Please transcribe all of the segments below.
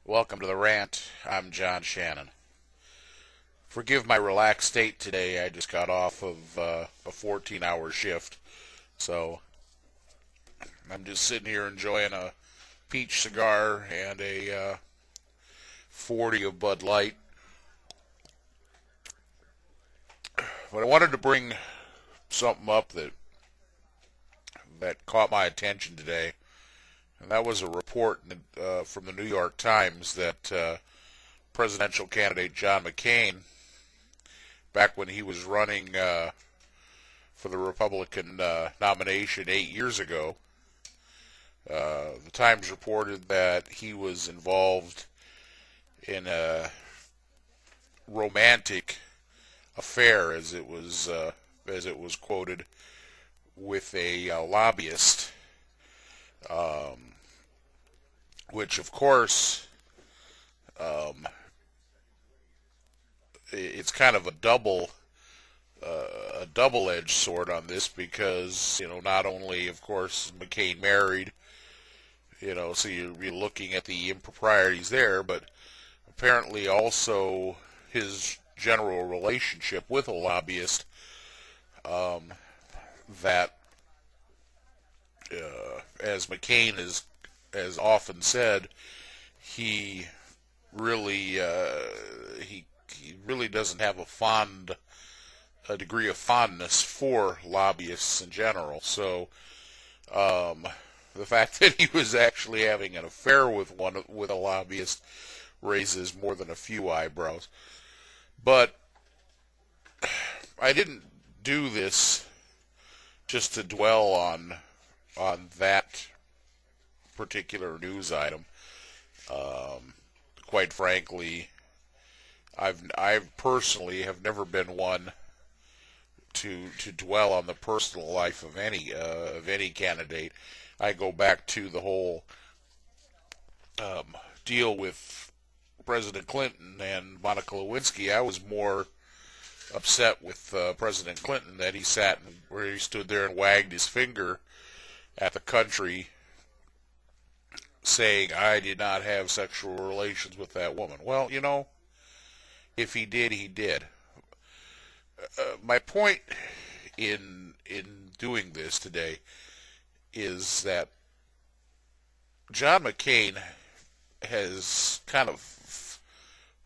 Welcome to the Rant. I'm John Shannon. Forgive my relaxed state today. I just got off of a 14-hour shift, so I'm just sitting here enjoying a peach cigar and a 40 of Bud Light. But I wanted to bring something up that caught my attention today, and that was a report from the New York Times that presidential candidate John McCain, back when he was running for the Republican nomination 8 years ago, the Times reported that he was involved in a romantic affair, as it was quoted, with a lobbyist, which of course it's kind of a double-edged sword on this, because not only of course McCain married, so you're looking at the improprieties there, but apparently also his general relationship with a lobbyist, that as McCain has often said, he really doesn't have a degree of fondness for lobbyists in general. So the fact that he was actually having an affair with a lobbyist raises more than a few eyebrows. But I didn't do this just to dwell on that particular news item. Quite frankly, I personally have never been one to dwell on the personal life of any candidate. I go back to the whole deal with President Clinton and Monica Lewinsky. I was more upset with President Clinton that he where he stood there and wagged his finger at the country, saying, "I did not have sexual relations with that woman." Well, if he did, he did. My point in doing this today is that John McCain has kind of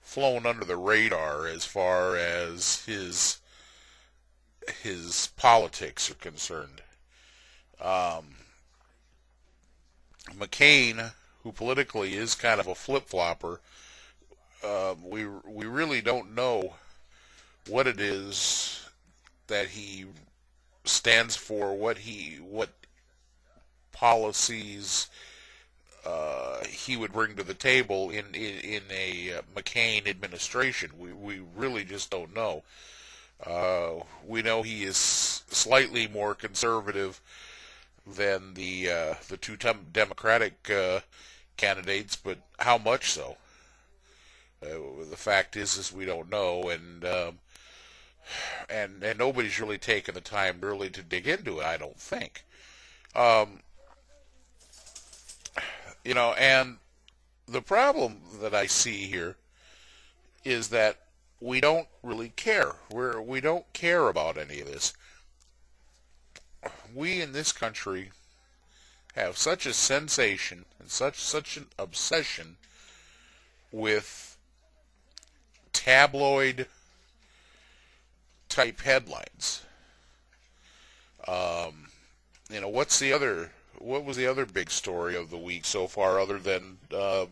flown under the radar as far as his politics are concerned. McCain, who politically is kind of a flip-flopper, we really don't know what it is that he stands for, what policies he would bring to the table in a McCain administration. We really just don't know. We know he is slightly more conservative than the two Democratic candidates, but how much so? The fact is we don't know, and nobody's really taken the time really to dig into it, I don't think. And the problem that I see here is that we don't really care. We don't care about any of this. We in this country have such a sensation and such an obsession with tabloid type headlines. What was the other big story of the week so far, other than the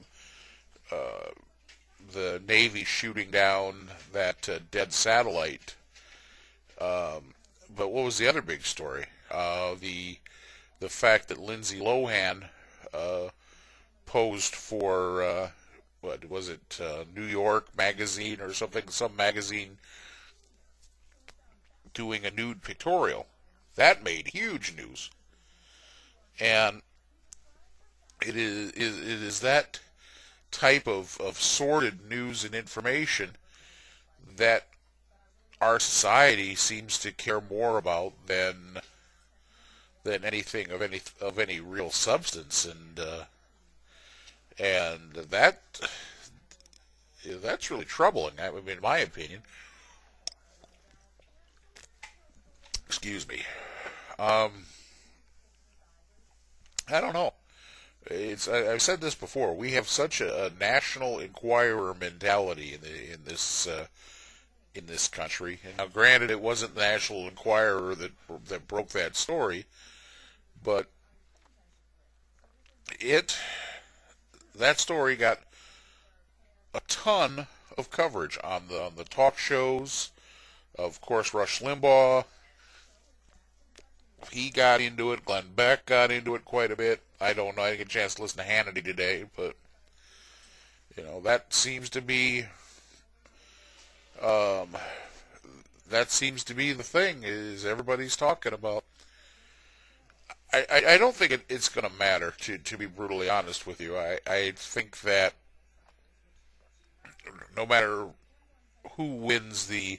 Navy shooting down that dead satellite? But what was the other big story? The fact that Lindsay Lohan posed for what was it, New York Magazine or something, some magazine, doing a nude pictorial. That made huge news. And it is that type of sordid news and information that our society seems to care more about than than anything of any real substance, and that's really troubling. I mean, in my opinion. Excuse me. I don't know. I've said this before. We have such a National Enquirer mentality in this country. And now, granted, it wasn't the National Enquirer that broke that story, but that story got a ton of coverage on the talk shows. Of course, Rush Limbaugh, he got into it. Glenn Beck got into it quite a bit. I don't know. I didn't get a chance to listen to Hannity today, but that seems to be the thing, is everybody's talking about. I don't think it's going to matter, to be brutally honest with you. I think that no matter who wins the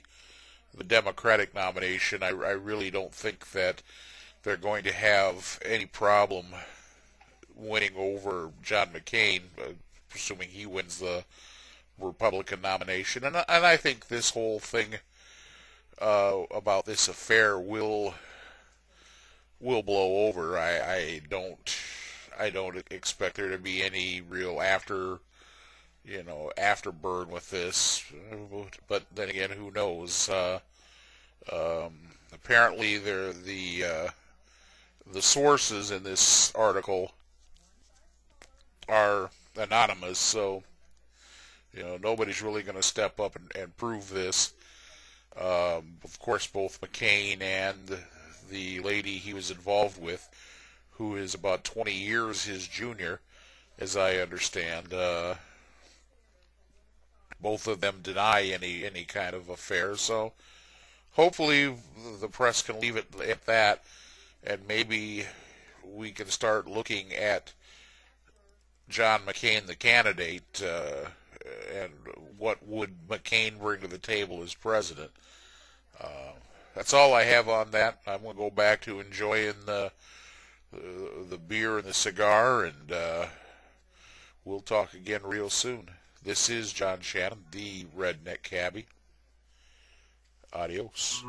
Democratic nomination, I really don't think that they're going to have any problem winning over John McCain, presuming he wins the Republican nomination. And I think this whole thing about this affair will blow over. I don't expect there to be any real afterburn with this. But then again, who knows? Apparently, the sources in this article are anonymous, so nobody's really going to step up and prove this. Of course, both McCain and the lady he was involved with, who is about 20 years his junior, as I understand, both of them deny any kind of affair. So hopefully the press can leave it at that, and maybe we can start looking at John McCain, the candidate, and what would McCain bring to the table as president. That's all I have on that. I'm going to go back to enjoying the beer and the cigar, and we'll talk again real soon. This is John Shannon, the Redneck Cabbie. Adios.